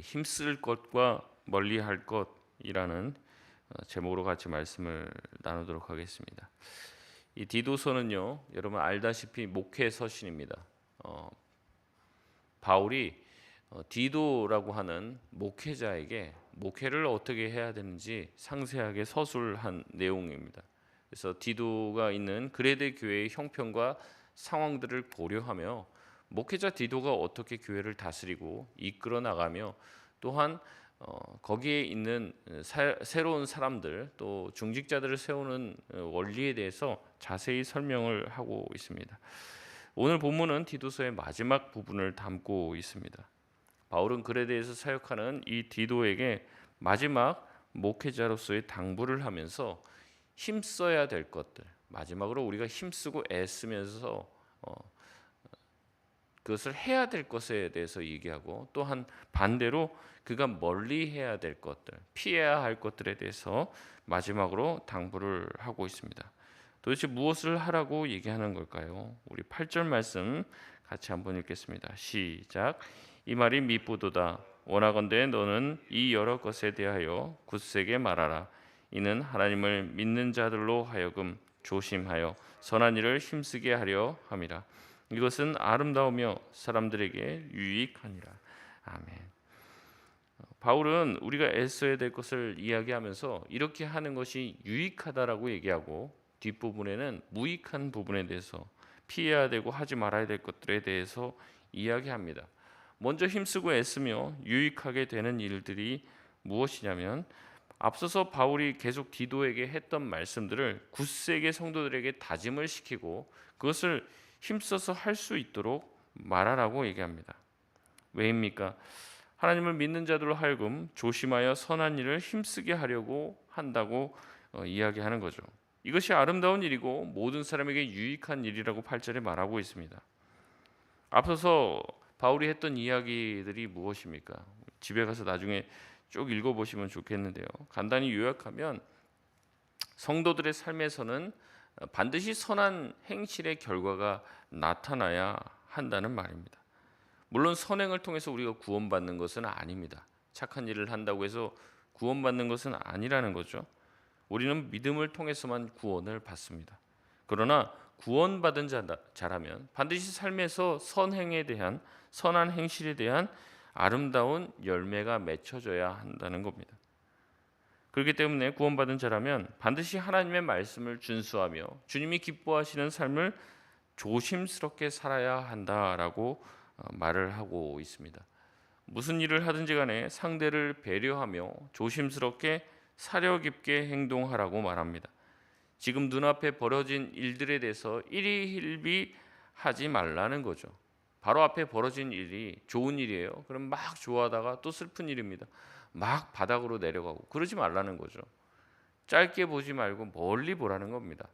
힘쓸 것과 멀리할 것이라는 제목으로 같이 말씀을 나누도록 하겠습니다. 이 디도서는요, 여러분 알다시피 목회 서신입니다. 바울이 디도라고 하는 목회자에게 목회를 어떻게 해야 되는지 상세하게 서술한 내용입니다. 그래서 디도가 있는 그레데 교회의 형편과 상황들을 고려하며 목회자 디도가 어떻게 교회를 다스리고 이끌어 나가며 또한 거기에 있는 새로운 사람들 또 중직자들을 세우는 원리에 대해서 자세히 설명을 하고 있습니다. 오늘 본문은 디도서의 마지막 부분을 담고 있습니다. 바울은 그레데에서 사역하는 이 디도에게 마지막 목회자로서의 당부를 하면서 힘써야 될 것들, 마지막으로 우리가 힘쓰고 애쓰면서 그것을 해야 될 것에 대해서 얘기하고, 또한 반대로 그가 멀리 해야 될 것들, 피해야 할 것들에 대해서 마지막으로 당부를 하고 있습니다. 도대체 무엇을 하라고 얘기하는 걸까요? 우리 8절 말씀 같이 한번 읽겠습니다. 시작. 이 말이 미쁘도다. 원하건대 너는 이 여러 것에 대하여 굳세게 말하라. 이는 하나님을 믿는 자들로 하여금 조심하여 선한 일을 힘쓰게 하려 함이라. 이것은 아름다우며 사람들에게 유익하니라. 아멘. 바울은 우리가 애써야 될 것을 이야기하면서 이렇게 하는 것이 유익하다라고 얘기하고, 뒷부분에는 무익한 부분에 대해서 피해야 되고 하지 말아야 될 것들에 대해서 이야기합니다. 먼저 힘쓰고 애쓰며 유익하게 되는 일들이 무엇이냐면, 앞서서 바울이 계속 디도에게 했던 말씀들을 굳세게 성도들에게 다짐을 시키고 그것을 힘써서 할 수 있도록 말하라고 얘기합니다. 왜입니까? 하나님을 믿는 자들로 하여금 조심하여 선한 일을 힘쓰게 하려고 한다고 이야기하는 거죠. 이것이 아름다운 일이고 모든 사람에게 유익한 일이라고 8절에 말하고 있습니다. 앞서서 바울이 했던 이야기들이 무엇입니까? 집에 가서 나중에 쭉 읽어보시면 좋겠는데요. 간단히 요약하면 성도들의 삶에서는 반드시 선한 행실의 결과가 나타나야 한다는 말입니다. 물론 선행을 통해서 우리가 구원받는 것은 아닙니다. 착한 일을 한다고 해서 구원받는 것은 아니라는 거죠. 우리는 믿음을 통해서만 구원을 받습니다. 그러나 구원받은 자라면 반드시 삶에서 선행에 대한, 선한 행실에 대한 아름다운 열매가 맺혀져야 한다는 겁니다. 그렇기 때문에 구원받은 자라면 반드시 하나님의 말씀을 준수하며 주님이 기뻐하시는 삶을 조심스럽게 살아야 한다라고 말을 하고 있습니다. 무슨 일을 하든지 간에 상대를 배려하며 조심스럽게 사려 깊게 행동하라고 말합니다. 지금 눈앞에 벌어진 일들에 대해서 일희일비하지 말라는 거죠. 바로 앞에 벌어진 일이 좋은 일이에요. 그럼 막 좋아하다가 또 슬픈 일입니다. 막 바닥으로 내려가고 그러지 말라는 거죠. 짧게 보지 말고 멀리 보라는 겁니다.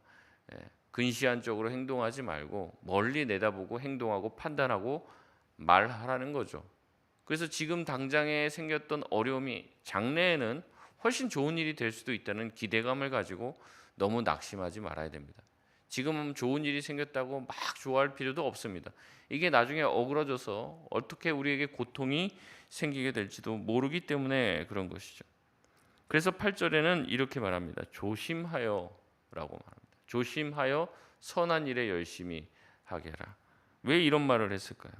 근시안적으로 행동하지 말고 멀리 내다보고 행동하고 판단하고 말하라는 거죠. 그래서 지금 당장에 생겼던 어려움이 장래에는 훨씬 좋은 일이 될 수도 있다는 기대감을 가지고 너무 낙심하지 말아야 됩니다. 지금 좋은 일이 생겼다고 막 좋아할 필요도 없습니다. 이게 나중에 어그러져서 어떻게 우리에게 고통이 생기게 될지도 모르기 때문에 그런 것이죠. 그래서 8절에는 이렇게 말합니다. 조심하여 라고 말합니다. 조심하여 선한 일에 열심히 하게 하라. 왜 이런 말을 했을까요?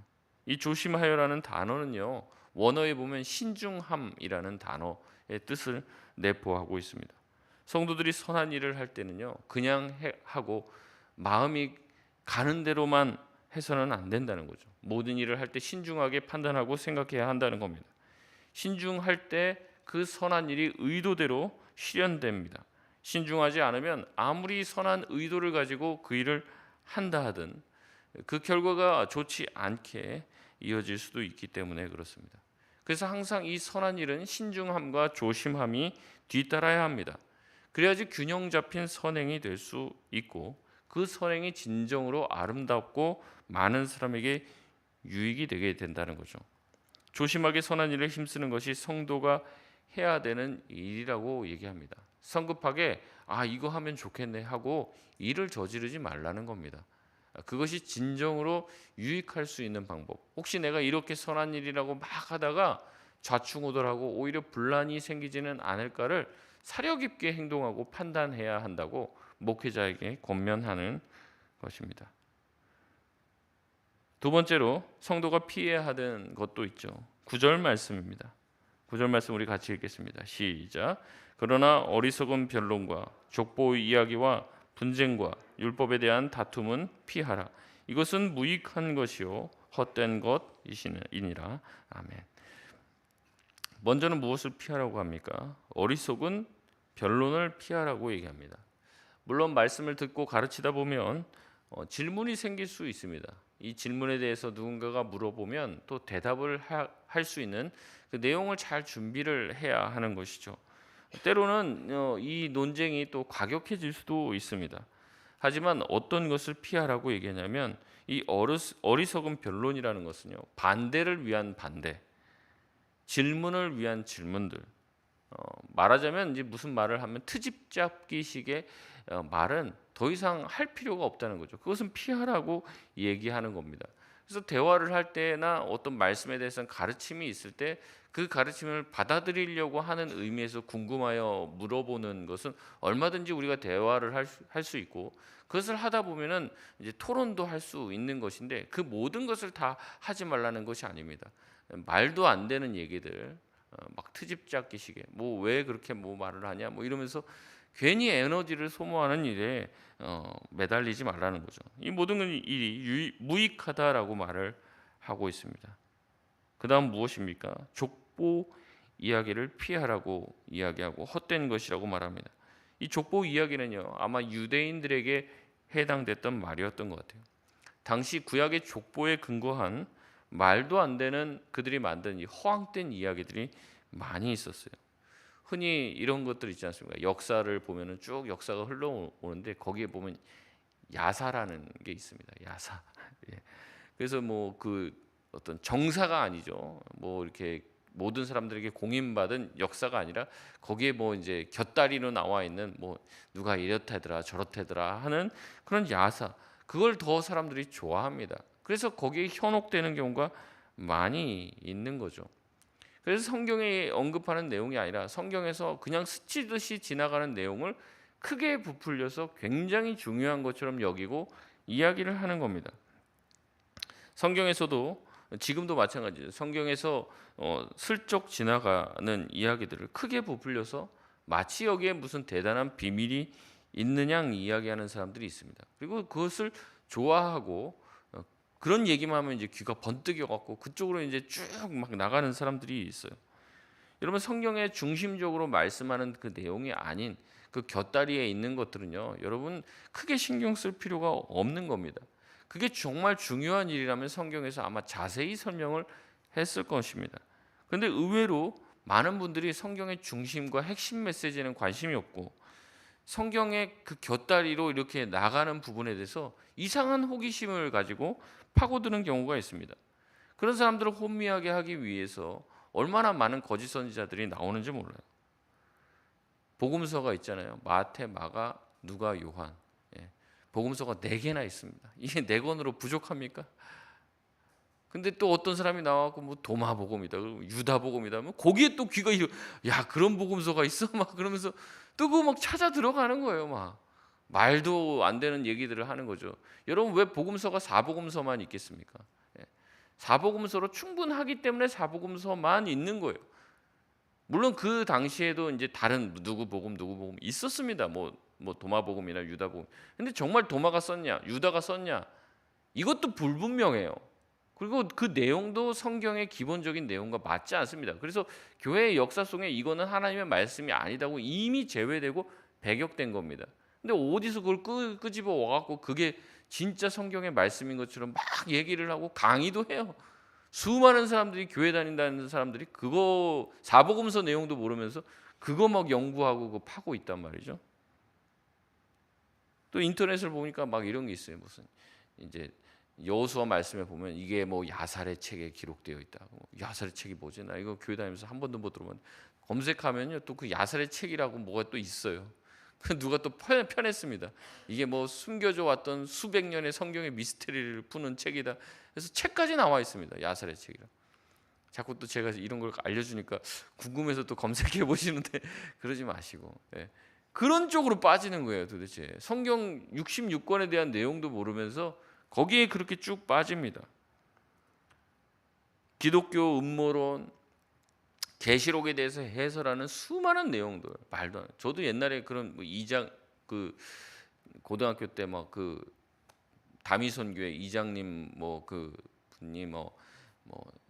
이 조심하여라는 단어는요, 원어에 보면 신중함이라는 단어의 뜻을 내포하고 있습니다. 성도들이 선한 일을 할 때는요, 그냥 하고 마음이 가는 대로만 해서는 안 된다는 거죠. 모든 일을 할 때 신중하게 판단하고 생각해야 한다는 겁니다. 신중할 때 그 선한 일이 의도대로 실현됩니다. 신중하지 않으면 아무리 선한 의도를 가지고 그 일을 한다 하든 그 결과가 좋지 않게 이어질 수도 있기 때문에 그렇습니다. 그래서 항상 이 선한 일은 신중함과 조심함이 뒤따라야 합니다. 그래야지 균형 잡힌 선행이 될 수 있고 그 선행이 진정으로 아름답고 많은 사람에게 유익이 되게 된다는 거죠. 조심하게 선한 일을 힘쓰는 것이 성도가 해야 되는 일이라고 얘기합니다. 성급하게 이거 하면 좋겠네 하고 일을 저지르지 말라는 겁니다. 그것이 진정으로 유익할 수 있는 방법. 혹시 내가 이렇게 선한 일이라고 막 하다가 좌충우돌하고 오히려 분란이 생기지는 않을까를 사려 깊게 행동하고 판단해야 한다고 목회자에게 권면하는 것입니다. 두 번째로 성도가 피해야 하는 것도 있죠. 9절 말씀입니다. 9절 말씀 우리 같이 읽겠습니다. 시작. 그러나 어리석은 변론과 족보 이야기와 분쟁과 율법에 대한 다툼은 피하라. 이것은 무익한 것이요 헛된 것이니라. 아멘. 먼저는 무엇을 피하라고 합니까? 어리석은 변론을 피하라고 얘기합니다. 물론 말씀을 듣고 가르치다 보면 질문이 생길 수 있습니다. 이 질문에 대해서 누군가가 물어보면 또 대답을 할 수 있는 그 내용을 잘 준비를 해야 하는 것이죠. 때로는 이 논쟁이 또 과격해질 수도 있습니다. 하지만 어떤 것을 피하라고 얘기하냐면 이 어리석은 변론이라는 것은요, 반대를 위한 반대, 질문을 위한 질문들. 말하자면 이제 무슨 말을 하면 트집 잡기식의 말은 더 이상 할 필요가 없다는 거죠. 그것은 피하라고 얘기하는 겁니다. 그래서 대화를 할 때나 어떤 말씀에 대해서는 가르침이 있을 때 그 가르침을 받아들이려고 하는 의미에서 궁금하여 물어보는 것은 얼마든지 우리가 대화를 할 수 있고, 그것을 하다 보면은 이제 토론도 할 수 있는 것인데 그 모든 것을 다 하지 말라는 것이 아닙니다. 말도 안 되는 얘기들, 막 트집 잡기식에 뭐 왜 그렇게 뭐 말을 하냐 뭐 이러면서 괜히 에너지를 소모하는 일에 매달리지 말라는 거죠. 이 모든 일이 무익하다라고 말을 하고 있습니다. 그 다음 무엇입니까? 족보 이야기를 피하라고 이야기하고 헛된 것이라고 말합니다. 이 족보 이야기는요, 아마 유대인들에게 해당됐던 말이었던 것 같아요. 당시 구약의 족보에 근거한 말도 안 되는 그들이 만든 이 허황된 이야기들이 많이 있었어요. 흔히 이런 것들 있지 않습니까? 역사를 보면은 쭉 역사가 흘러오는데 거기에 보면 야사라는 게 있습니다. 야사. 예. 그래서 뭐 그 어떤 정사가 아니죠. 뭐 이렇게 모든 사람들에게 공인받은 역사가 아니라 거기에 뭐 이제 곁다리로 나와 있는 뭐 누가 이렇다더라 저렇다더라 하는 그런 야사. 그걸 더 사람들이 좋아합니다. 그래서 거기에 현혹되는 경우가 많이 있는 거죠. 그래서 성경에 언급하는 내용이 아니라 성경에서 그냥 스치듯이 지나가는 내용을 크게 부풀려서 굉장히 중요한 것처럼 여기고 이야기를 하는 겁니다. 성경에서도 지금도 마찬가지죠. 성경에서 슬쩍 지나가는 이야기들을 크게 부풀려서 마치 여기에 무슨 대단한 비밀이 있는 양 이야기하는 사람들이 있습니다. 그리고 그것을 좋아하고 그런 얘기만 하면 이제 귀가 번뜩여 갖고 그쪽으로 이제 쭉 막 나가는 사람들이 있어요. 여러분, 성경에 중심적으로 말씀하는 그 내용이 아닌 그 곁다리에 있는 것들은요, 여러분 크게 신경 쓸 필요가 없는 겁니다. 그게 정말 중요한 일이라면 성경에서 아마 자세히 설명을 했을 것입니다. 그런데 의외로 많은 분들이 성경의 중심과 핵심 메시지에는 관심이 없고 성경의 그 곁다리로 이렇게 나가는 부분에 대해서 이상한 호기심을 가지고 파고드는 경우가 있습니다. 그런 사람들을 혼미하게 하기 위해서 얼마나 많은 거짓 선지자들이 나오는지 몰라요. 복음서가 있잖아요. 마태, 마가, 누가, 요한. 복음서가 4개나 있습니다. 이게 4권으로 부족합니까? 근데 또 어떤 사람이 나와갖고 뭐 도마복음이다, 유다복음이다, 뭐 거기에 또 귀가 야 그런 복음서가 있어 막 그러면서 또 그거 막 찾아 들어가는 거예요. 막 말도 안 되는 얘기들을 하는 거죠. 여러분, 왜 복음서가 4복음서만 있겠습니까? 4복음서로 충분하기 때문에 4복음서만 있는 거예요. 물론 그 당시에도 이제 다른 누구 복음 있었습니다. 뭐 도마복음이나 유다복음. 근데 정말 도마가 썼냐, 유다가 썼냐, 이것도 불분명해요. 그리고 그 내용도 성경의 기본적인 내용과 맞지 않습니다. 그래서 교회의 역사 속에 이거는 하나님의 말씀이 아니다고 이미 제외되고 배격된 겁니다. 근데 어디서 그걸 끄집어 와갖고 그게 진짜 성경의 말씀인 것처럼 막 얘기를 하고 강의도 해요. 수많은 사람들이, 교회 다닌다는 사람들이 그거 사복음서 내용도 모르면서 그거 막 연구하고 그거 파고 있단 말이죠. 또 인터넷을 보니까 막 이런 게 있어요. 무슨 이제 여호수아 말씀에 보면 이게 뭐 야살의 책에 기록되어 있다고. 야살의 책이 뭐지? 나 이거 교회 다니면서 한 번도 못 들어봤는데 검색하면요 또 그 야살의 책이라고 뭐가 또 있어요. 누가 또 편했습니다. 이게 뭐 숨겨져 왔던 수백 년의 성경의 미스터리를 푸는 책이다. 그래서 책까지 나와 있습니다. 야살의 책이라. 자꾸 또 제가 이런 걸 알려주니까 궁금해서 또 검색해 보시는데 그러지 마시고, 예. 그런 쪽으로 빠지는 거예요. 도대체 성경 66권에 대한 내용도 모르면서 거기에 그렇게 쭉 빠집니다. 기독교 음모론, 계시록에 대해서 해설하는 수많은 내용들 말도 안. 저도 옛날에 그런 뭐 2장 그 고등학교 때 막 그 다미선교회 이장님 뭐 그 분이 뭐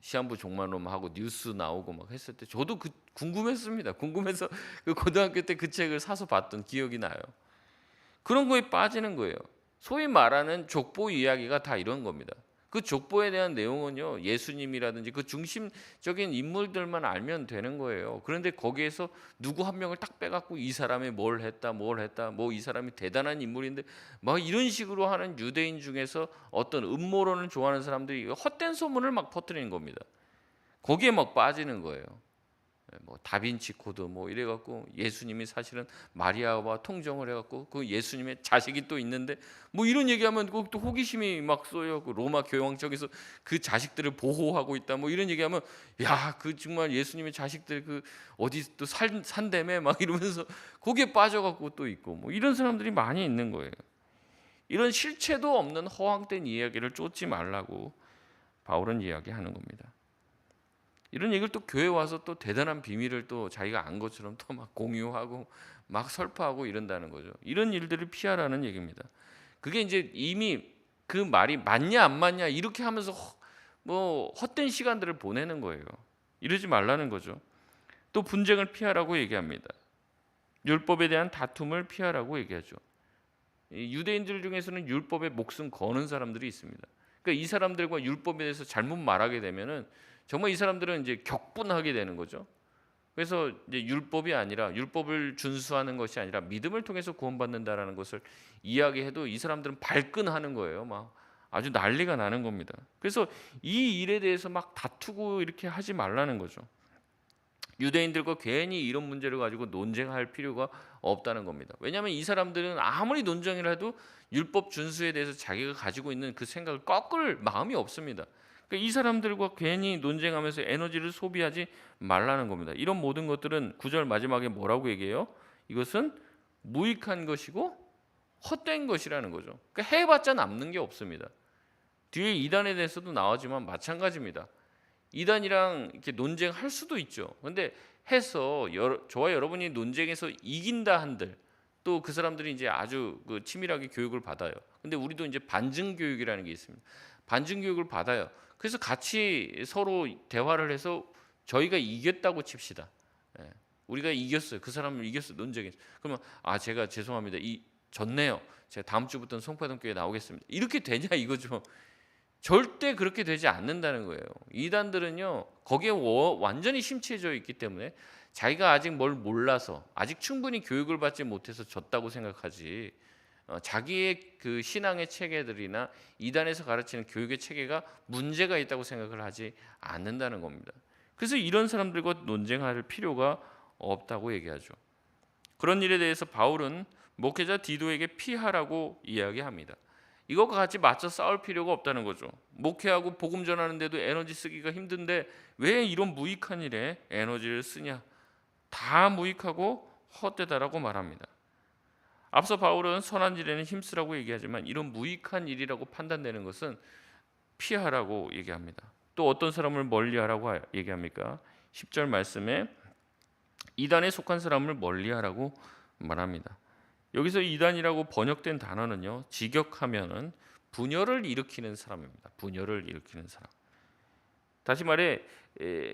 시한부 종말론 하고 뉴스 나오고 막 했을 때 저도 그 궁금했습니다. 궁금해서 그 고등학교 때 그 책을 사서 봤던 기억이 나요. 그런 거에 빠지는 거예요. 소위 말하는 족보 이야기가 다 이런 겁니다. 그 족보에 대한 내용은요, 예수님이라든지 그 중심적인 인물들만 알면 되는 거예요. 그런데 거기에서 누구 한 명을 딱 빼갖고 이 사람이 뭘 했다, 뭐 이 사람이 대단한 인물인데 막 이런 식으로 하는 유대인 중에서 어떤 음모론을 좋아하는 사람들이 헛된 소문을 막 퍼뜨리는 겁니다. 거기에 막 빠지는 거예요. 뭐 다빈치 코드 뭐 이래갖고 예수님이 사실은 마리아와 통정을 해갖고 그 예수님의 자식이 또 있는데 뭐 이런 얘기하면 또 호기심이 막 쏘여. 그 로마 교황 쪽에서 그 자식들을 보호하고 있다 뭐 이런 얘기하면 야 그 정말 예수님의 자식들 그 어디 또 산다며 막 이러면서 거기에 빠져갖고 또 있고 뭐 이런 사람들이 많이 있는 거예요. 이런 실체도 없는 허황된 이야기를 쫓지 말라고 바울은 이야기하는 겁니다. 이런 얘기를 또 교회 와서 또 대단한 비밀을 또 자기가 안 것처럼 또 막 공유하고 막 설파하고 이런다는 거죠. 이런 일들을 피하라는 얘기입니다. 그게 이제 이미 그 말이 맞냐 안 맞냐 이렇게 하면서 뭐 헛된 시간들을 보내는 거예요. 이러지 말라는 거죠. 또 분쟁을 피하라고 얘기합니다. 율법에 대한 다툼을 피하라고 얘기하죠. 유대인들 중에서는 율법에 목숨 거는 사람들이 있습니다. 그러니까 이 사람들과 율법에 대해서 잘못 말하게 되면은 정말 이 사람들은 이제 격분하게 되는 거죠. 그래서 이제 율법이 아니라 율법을 준수하는 것이 아니라 믿음을 통해서 구원받는다라는 것을 이야기해도 이 사람들은 발끈하는 거예요. 막 아주 난리가 나는 겁니다. 그래서 이 일에 대해서 막 다투고 이렇게 하지 말라는 거죠. 유대인들과 괜히 이런 문제를 가지고 논쟁할 필요가 없다는 겁니다. 왜냐하면 이 사람들은 아무리 논쟁을 해도 율법 준수에 대해서 자기가 가지고 있는 그 생각을 꺾을 마음이 없습니다. 그러니까 이 사람들과 괜히 논쟁하면서 에너지를 소비하지 말라는 겁니다. 이런 모든 것들은 9절 마지막에 뭐라고 얘기해요? 이것은 무익한 것이고 헛된 것이라는 거죠. 그러니까 해봤자 남는 게 없습니다. 뒤에 이단에 대해서도 나오지만 마찬가지입니다. 이단이랑 이렇게 논쟁할 수도 있죠. 근데 해서 저와 여러분이 논쟁에서 이긴다 한들 또 그 사람들이 이제 아주 그 치밀하게 교육을 받아요. 근데 우리도 이제 반증 교육이라는 게 있습니다. 반증 교육을 받아요. 그래서 같이 서로 대화를 해서 저희가 이겼다고 칩시다. 예. 우리가 이겼어요. 그 사람을 이겼어요. 논쟁에서. 그러면 제가 죄송합니다. 졌네요. 제가 다음 주부터는 송파동교회 나오겠습니다. 이렇게 되냐 이거죠. 절대 그렇게 되지 않는다는 거예요. 이단들은요 거기에 완전히 심취해져 있기 때문에 자기가 아직 뭘 몰라서 아직 충분히 교육을 받지 못해서 졌다고 생각하지 자기의 그 신앙의 체계들이나 이단에서 가르치는 교육의 체계가 문제가 있다고 생각을 하지 않는다는 겁니다. 그래서 이런 사람들과 논쟁할 필요가 없다고 얘기하죠. 그런 일에 대해서 바울은 목회자 디도에게 피하라고 이야기합니다. 이것과 같이 맞서 싸울 필요가 없다는 거죠. 목회하고 복음 전하는데도 에너지 쓰기가 힘든데 왜 이런 무익한 일에 에너지를 쓰냐? 다 무익하고 헛되다라고 말합니다. 앞서 바울은 선한 일에는 힘쓰라고 얘기하지만 이런 무익한 일이라고 판단되는 것은 피하라고 얘기합니다. 또 어떤 사람을 멀리하라고 얘기합니까? 10절 말씀에 이단에 속한 사람을 멀리하라고 말합니다. 여기서 이단이라고 번역된 단어는요. 직역하면은 분열을 일으키는 사람입니다. 분열을 일으키는 사람. 다시 말해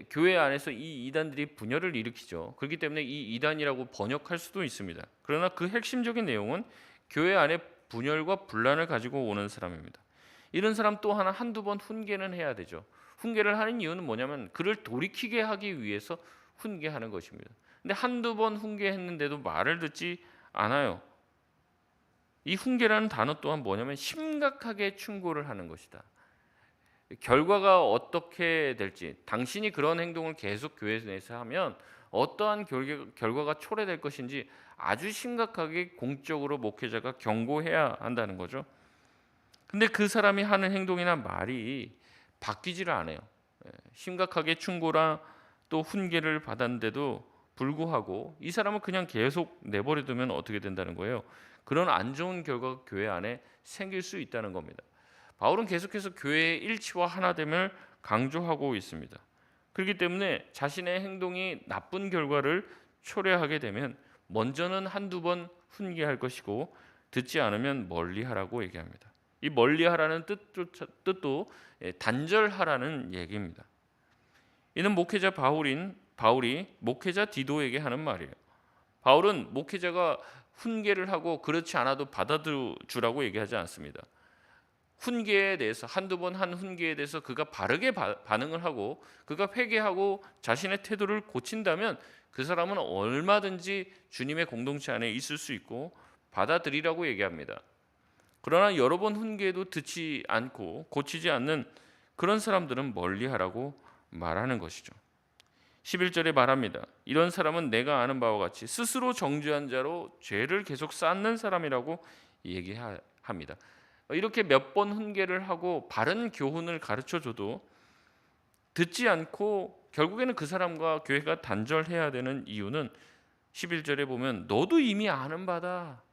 교회 안에서 이 이단들이 분열을 일으키죠. 그렇기 때문에 이 이단이라고 번역할 수도 있습니다. 그러나 그 핵심적인 내용은 교회 안에 분열과 분란을 가지고 오는 사람입니다. 이런 사람 또 한두 번 훈계는 해야 되죠. 훈계를 하는 이유는 뭐냐면 그를 돌이키게 하기 위해서 훈계하는 것입니다. 근데 한두 번 훈계했는데도 말을 듣지 않아요. 이 훈계라는 단어 또한 뭐냐면 심각하게 충고를 하는 것이다. 결과가 어떻게 될지 당신이 그런 행동을 계속 교회 내에서 하면 어떠한 결과가 초래될 것인지 아주 심각하게 공적으로 목회자가 경고해야 한다는 거죠. 근데 그 사람이 하는 행동이나 말이 바뀌지를 않아요. 심각하게 충고나 또 훈계를 받았는데도 불구하고 이 사람은 그냥 계속 내버려 두면 어떻게 된다는 거예요? 그런 안 좋은 결과가 교회 안에 생길 수 있다는 겁니다. 바울은 계속해서 교회의 일치와 하나됨을 강조하고 있습니다. 그렇기 때문에 자신의 행동이 나쁜 결과를 초래하게 되면 먼저는 한두 번 훈계할 것이고 듣지 않으면 멀리하라고 얘기합니다. 이 멀리하라는 뜻도 단절하라는 얘기입니다. 이는 목회자 바울이 목회자 디도에게 하는 말이에요. 바울은 목회자가 훈계를 하고 그렇지 않아도 받아주라고 얘기하지 않습니다. 훈계에 대해서 한두 번 한 훈계에 대해서 그가 바르게 반응을 하고 그가 회개하고 자신의 태도를 고친다면 그 사람은 얼마든지 주님의 공동체 안에 있을 수 있고 받아들이라고 얘기합니다. 그러나 여러 번 훈계해도 듣지 않고 고치지 않는 그런 사람들은 멀리하라고 말하는 것이죠. 11절에 말합니다. 이런 사람은 내가 아는 바와 같이 스스로 정죄한 자로 죄를 계속 쌓는 사람이라고 얘기합니다. 이렇게 몇 번 훈계를 하고 바른 교훈을 가르쳐줘도 듣지 않고 결국에는 그 사람과 교회가 단절해야 되는 이유는 11절에 보면 너도 이미 아는 바다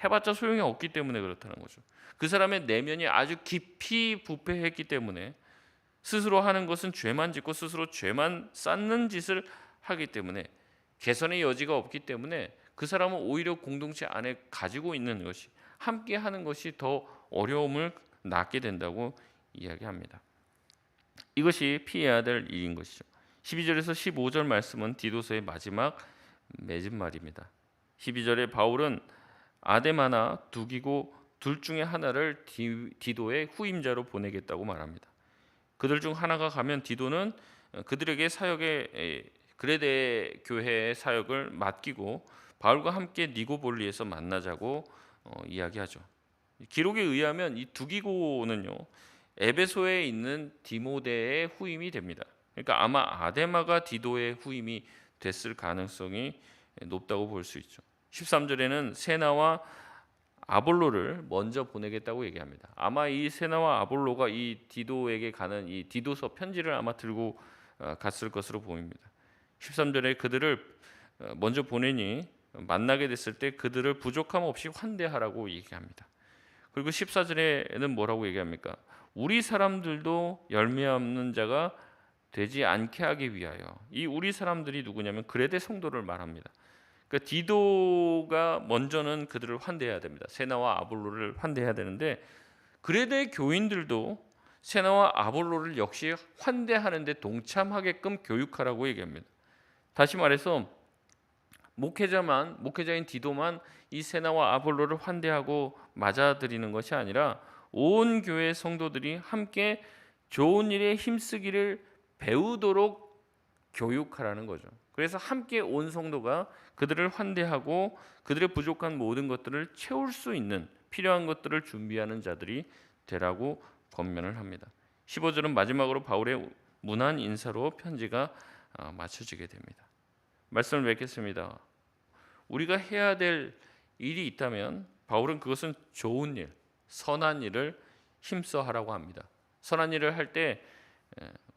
해봤자 소용이 없기 때문에 그렇다는 거죠. 그 사람의 내면이 아주 깊이 부패했기 때문에 스스로 하는 것은 죄만 짓고 스스로 죄만 쌓는 짓을 하기 때문에 개선의 여지가 없기 때문에 그 사람은 오히려 공동체 안에 가지고 있는 것이 함께 하는 것이 더 어려움을 낳게 된다고 이야기합니다. 이것이 피해야 될 일인 것이죠. 12절에서 15절 말씀은 디도서의 마지막 맺은 말입니다. 12절에 바울은 아데마나 두기고 둘 중에 하나를 디도의 후임자로 보내겠다고 말합니다. 그들 중 하나가 가면 디도는 그들에게 사역의 그레데 교회의 사역을 맡기고 바울과 함께 니고볼리에서 만나자고 이야기하죠. 기록에 의하면 이 두기고는요 에베소에 있는 디모데의 후임이 됩니다. 그러니까 아마 아데마가 디도의 후임이 됐을 가능성이 높다고 볼 수 있죠. 13절에는 세나와 아볼로를 먼저 보내겠다고 얘기합니다. 아마 이 세나와 아볼로가 이 디도에게 가는 이 디도서 편지를 아마 들고 갔을 것으로 보입니다. 13절에 그들을 먼저 보내니 만나게 됐을 때 그들을 부족함 없이 환대하라고 얘기합니다. 그리고 14절에는 뭐라고 얘기합니까? 우리 사람들도 열매 없는 자가 되지 않게 하기 위하여. 이 우리 사람들이 누구냐면 그레데 성도를 말합니다. 그러니까 디도가 먼저는 그들을 환대해야 됩니다. 세나와 아볼로를 환대해야 되는데 그레데 교인들도 세나와 아볼로를 역시 환대하는데 동참하게끔 교육하라고 얘기합니다. 다시 말해서 목회자인 디도만 이 세나와 아볼로를 환대하고 맞아들이는 것이 아니라 온 교회 성도들이 함께 좋은 일에 힘쓰기를 배우도록 교육하라는 거죠. 그래서 함께 온 성도가 그들을 환대하고 그들의 부족한 모든 것들을 채울 수 있는 필요한 것들을 준비하는 자들이 되라고 권면을 합니다. 15절은 마지막으로 바울의 문안 인사로 편지가 마쳐지게 됩니다. 말씀을 맺겠습니다. 우리가 해야 될 일이 있다면 바울은 그것은 좋은 일, 선한 일을 힘써 하라고 합니다. 선한 일을 할 때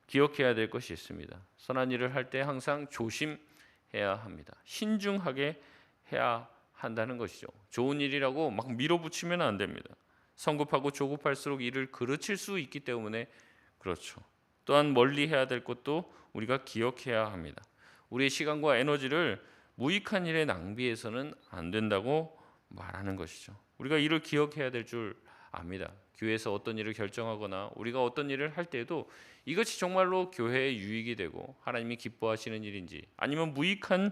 기억해야 될 것이 있습니다. 선한 일을 할 때 항상 조심해야 합니다. 신중하게 해야 한다는 것이죠. 좋은 일이라고 막 밀어붙이면 안 됩니다. 성급하고 조급할수록 일을 그르칠 수 있기 때문에 그렇죠. 또한 멀리 해야 될 것도 우리가 기억해야 합니다. 우리의 시간과 에너지를 무익한 일에 낭비해서는 안 된다고 말하는 것이죠. 우리가 이를 기억해야 될 줄 압니다. 교회에서 어떤 일을 결정하거나 우리가 어떤 일을 할 때에도 이것이 정말로 교회에 유익이 되고 하나님이 기뻐하시는 일인지 아니면 무익한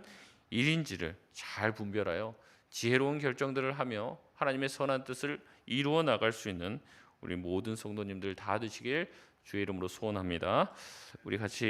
일인지를 잘 분별하여 지혜로운 결정들을 하며 하나님의 선한 뜻을 이루어 나갈 수 있는 우리 모든 성도님들 다 되시길 주의 이름으로 소원합니다. 우리 같이